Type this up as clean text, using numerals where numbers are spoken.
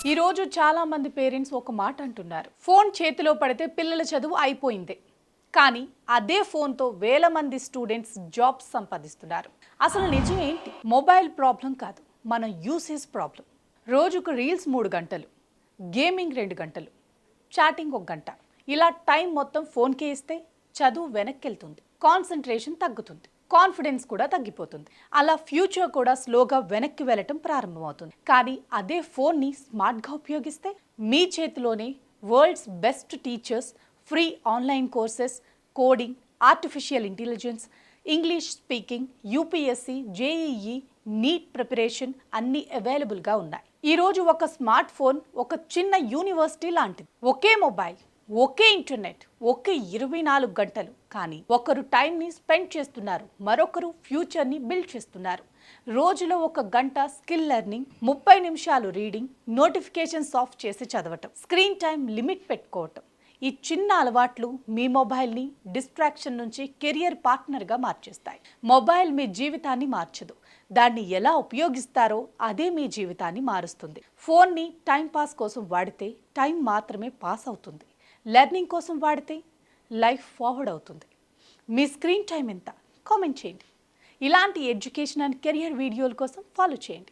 ఈ రోజు చాలా మంది పేరెంట్స్ ఒక మాట అంటున్నారు, ఫోన్ చేతిలో పడితే పిల్లల చదువు అయిపోయింది. కానీ అదే ఫోన్తో వేల మంది స్టూడెంట్స్ జాబ్స్ సంపాదిస్తున్నారు. అసలు నిజం ఏంటి? మొబైల్ ప్రాబ్లం కాదు, మన యూసేజ్ ప్రాబ్లం. రోజుకు రీల్స్ 3 గంటలు, గేమింగ్ 2 గంటలు, చాటింగ్ 1 గంట, ఇలా టైం మొత్తం ఫోన్కే ఇస్తే చదువు వెనక్కి వెళ్తుంది, కాన్సన్ట్రేషన్ తగ్గుతుంది, కాన్ఫిడెన్స్ కూడా తగ్గిపోతుంది. అలా ఫ్యూచర్ కూడా స్లోగా వెనక్కి వెళ్ళటం ప్రారంభమవుతుంది. కానీ అదే ఫోన్ని స్మార్ట్గా ఉపయోగిస్తే మీ చేతిలోనే world's best teachers, free online courses, coding, artificial intelligence, English speaking, UPSC, JEE, neat preparation అన్నీ అవైలబుల్గా ఉన్నాయి. ఈరోజు ఒక స్మార్ట్ ఫోన్ ఒక చిన్న యూనివర్సిటీ లాంటిది. ఒకే మొబైల్, ఒకే ఇంటర్నెట్, ఒకే 24 గంటలు. కానీ ఒకరు టైంని స్పెండ్ చేస్తున్నారు, మరొకరు ఫ్యూచర్ని బిల్డ్ చేస్తున్నారు. రోజులో 1 గంట స్కిల్ లెర్నింగ్, 30 నిమిషాలు రీడింగ్, నోటిఫికేషన్స్ ఆఫ్ చేసి చదవటం, స్క్రీన్ టైం లిమిట్ పెట్టుకోవటం. ఈ చిన్న అలవాట్లు మీ మొబైల్ని డిస్ట్రాక్షన్ నుంచి కెరియర్ పార్ట్నర్గా మార్చేస్తాయి. మొబైల్ మీ జీవితాన్ని మార్చదు, దాన్ని ఎలా ఉపయోగిస్తారో అదే మీ జీవితాన్ని మారుస్తుంది. ఫోన్ని టైంపాస్ కోసం వాడితే టైం మాత్రమే పాస్ అవుతుంది, లెర్నింగ్ కోసం వాడితే లైఫ్ ఫార్వర్డ్ అవుతుంది. మీ స్క్రీన్ టైం ఎంత? కామెంట్ చేయండి. ఇలాంటి ఎడ్యుకేషన్ అండ్ కెరియర్ వీడియోల కోసం ఫాలో చేయండి.